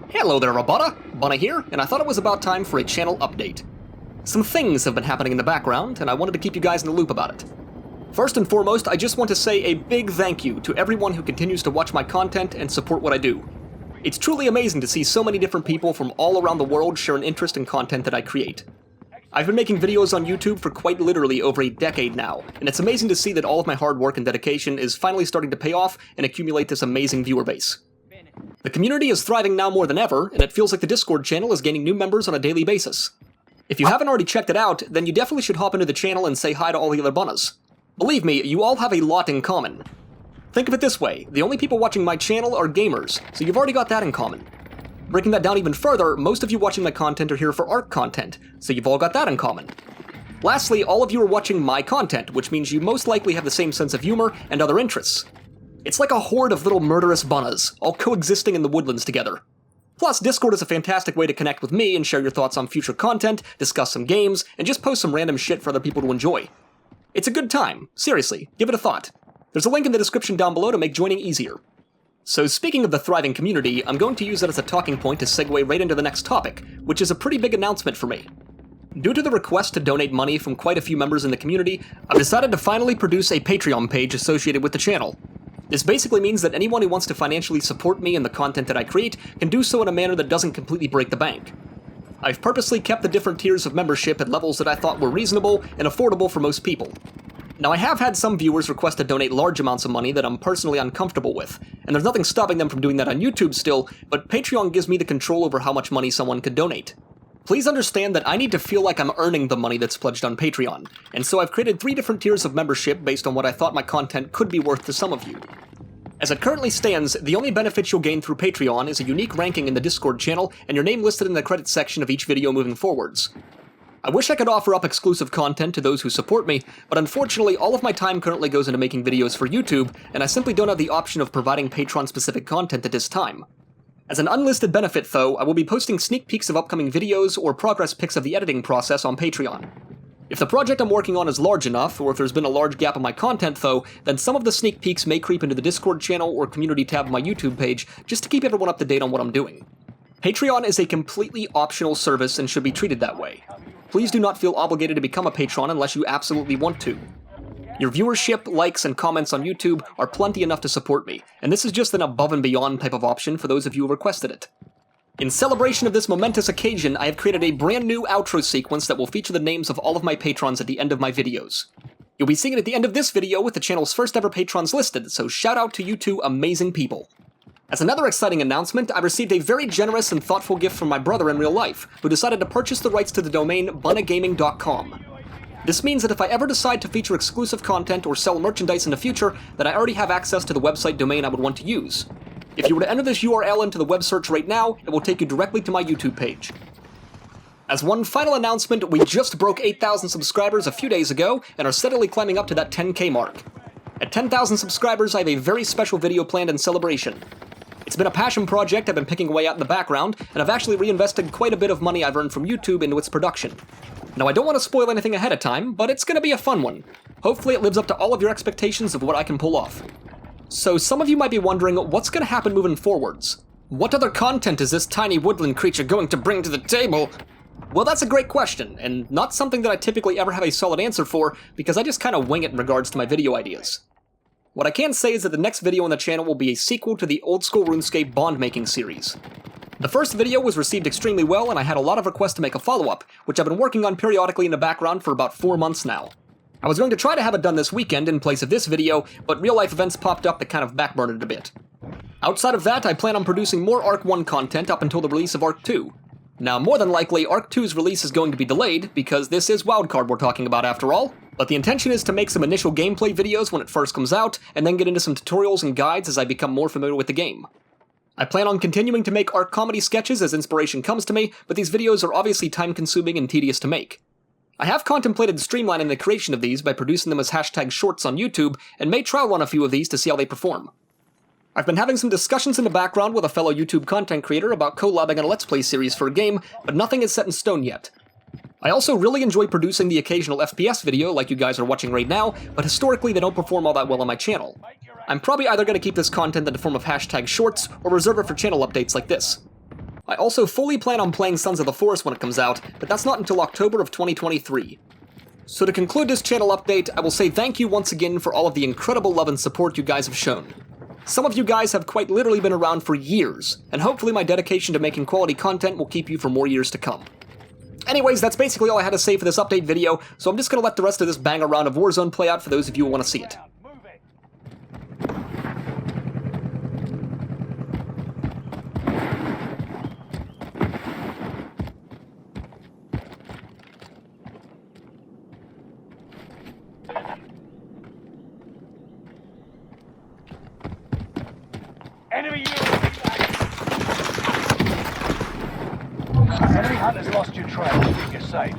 Hello there, Bunneh here, and I thought it was about time for a channel update. Some things have been happening in the background, and I wanted to keep you guys in the loop about it. First and foremost, I just want to say a big thank you to everyone who continues to watch my content and support what I do. It's truly amazing to see so many different people from all around the world share an interest in content that I create. I've been making videos on YouTube for quite literally over a decade now, and it's amazing to see that all of my hard work and dedication is finally starting to pay off and accumulate this amazing viewer base. The community is thriving now more than ever, and it feels like the Discord channel is gaining new members on a daily basis. If you haven't already checked it out, then you definitely should hop into the channel and say hi to all the other Bunnehs. Believe me, you all have a lot in common. Think of it this way, the only people watching my channel are gamers, so you've already got that in common. Breaking that down even further, most of you watching my content are here for art content, so you've all got that in common. Lastly, all of you are watching my content, which means you most likely have the same sense of humor and other interests. It's like a horde of little murderous Bunnehs, all coexisting in the woodlands together. Plus, Discord is a fantastic way to connect with me and share your thoughts on future content, discuss some games, and just post some random shit for other people to enjoy. It's a good time, seriously, give it a thought. There's a link in the description down below to make joining easier. So speaking of the thriving community, I'm going to use that as a talking point to segue right into the next topic, which is a pretty big announcement for me. Due to the request to donate money from quite a few members in the community, I've decided to finally produce a Patreon page associated with the channel. This basically means that anyone who wants to financially support me and the content that I create can do so in a manner that doesn't completely break the bank. I've purposely kept the different tiers of membership at levels that I thought were reasonable and affordable for most people. Now, I have had some viewers request to donate large amounts of money that I'm personally uncomfortable with, and there's nothing stopping them from doing that on YouTube still, but Patreon gives me the control over how much money someone could donate. Please understand that I need to feel like I'm earning the money that's pledged on Patreon, and so I've created 3 different tiers of membership based on what I thought my content could be worth to some of you. As it currently stands, the only benefit you'll gain through Patreon is a unique ranking in the Discord channel and your name listed in the credits section of each video moving forwards. I wish I could offer up exclusive content to those who support me, but unfortunately all of my time currently goes into making videos for YouTube, and I simply don't have the option of providing Patreon-specific content at this time. As an unlisted benefit, though, I will be posting sneak peeks of upcoming videos or progress pics of the editing process on Patreon. If the project I'm working on is large enough, or if there's been a large gap in my content though, then some of the sneak peeks may creep into the Discord channel or community tab of my YouTube page, just to keep everyone up to date on what I'm doing. Patreon is a completely optional service and should be treated that way. Please do not feel obligated to become a patron unless you absolutely want to. Your viewership, likes, and comments on YouTube are plenty enough to support me, and this is just an above and beyond type of option for those of you who requested it. In celebration of this momentous occasion, I have created a brand new outro sequence that will feature the names of all of my patrons at the end of my videos. You'll be seeing it at the end of this video with the channel's first ever patrons listed, so shout out to you 2 amazing people. As another exciting announcement, I received a very generous and thoughtful gift from my brother in real life, who decided to purchase the rights to the domain bunnehgaming.com. This means that if I ever decide to feature exclusive content or sell merchandise in the future, that I already have access to the website domain I would want to use. If you were to enter this URL into the web search right now, it will take you directly to my YouTube page. As one final announcement, we just broke 8,000 subscribers a few days ago and are steadily climbing up to that 10K mark. At 10,000 subscribers, I have a very special video planned in celebration. It's been a passion project I've been picking away at in the background, and I've actually reinvested quite a bit of money I've earned from YouTube into its production. Now, I don't want to spoil anything ahead of time, but it's going to be a fun one. Hopefully it lives up to all of your expectations of what I can pull off. So some of you might be wondering, what's going to happen moving forwards? What other content is this tiny woodland creature going to bring to the table? Well, that's a great question, and not something that I typically ever have a solid answer for, because I just kind of wing it in regards to my video ideas. What I can say is that the next video on the channel will be a sequel to the old school RuneScape bond making series. The first video was received extremely well, and I had a lot of requests to make a follow-up, which I've been working on periodically in the background for about 4 months now. I was going to try to have it done this weekend in place of this video, but real-life events popped up that kind of backburnered it a bit. Outside of that, I plan on producing more Arc 1 content up until the release of Arc 2. Now, more than likely, Arc 2's release is going to be delayed, because this is Wildcard we're talking about after all, but the intention is to make some initial gameplay videos when it first comes out, and then get into some tutorials and guides as I become more familiar with the game. I plan on continuing to make Arc comedy sketches as inspiration comes to me, but these videos are obviously time-consuming and tedious to make. I have contemplated streamlining the creation of these by producing them as hashtag shorts on YouTube, and may trial run a few of these to see how they perform. I've been having some discussions in the background with a fellow YouTube content creator about collabing on a Let's Play series for a game, but nothing is set in stone yet. I also really enjoy producing the occasional FPS video like you guys are watching right now, but historically they don't perform all that well on my channel. I'm probably either going to keep this content in the form of hashtag shorts, or reserve it for channel updates like this. I also fully plan on playing Sons of the Forest when it comes out, but that's not until October of 2023. So to conclude this channel update, I will say thank you once again for all of the incredible love and support you guys have shown. Some of you guys have quite literally been around for years, and hopefully my dedication to making quality content will keep you for more years to come. Anyways, that's basically all I had to say for this update video, so I'm just gonna let the rest of this banger round of Warzone play out for those of you who want to see it. Enemy hunter's lost your trail. You're safe.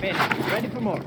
Men, ready for more.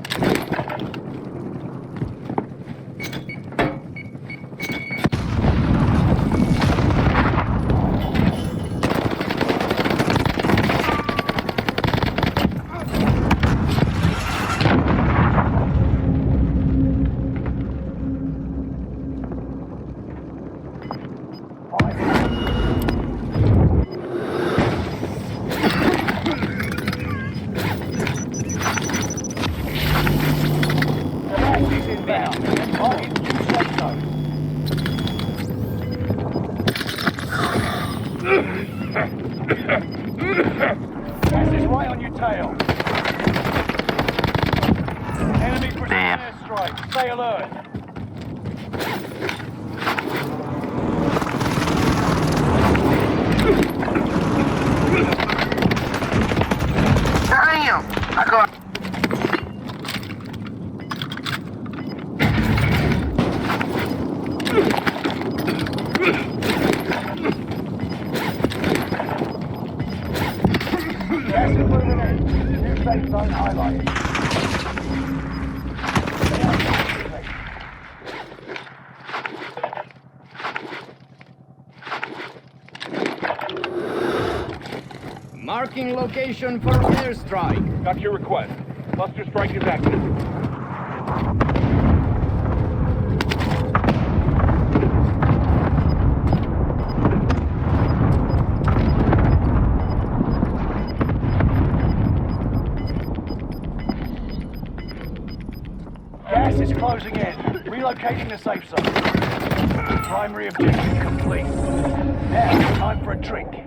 Gas is right on your tail. Enemy precision airstrike. Stay alert. Damn! I got. Gas is moving in. New safe zone highlighted. Marking location for airstrike. Got your request. Cluster strike is active. Gas is closing in. Relocating the safe zone. Primary objective complete. Now, time for a drink.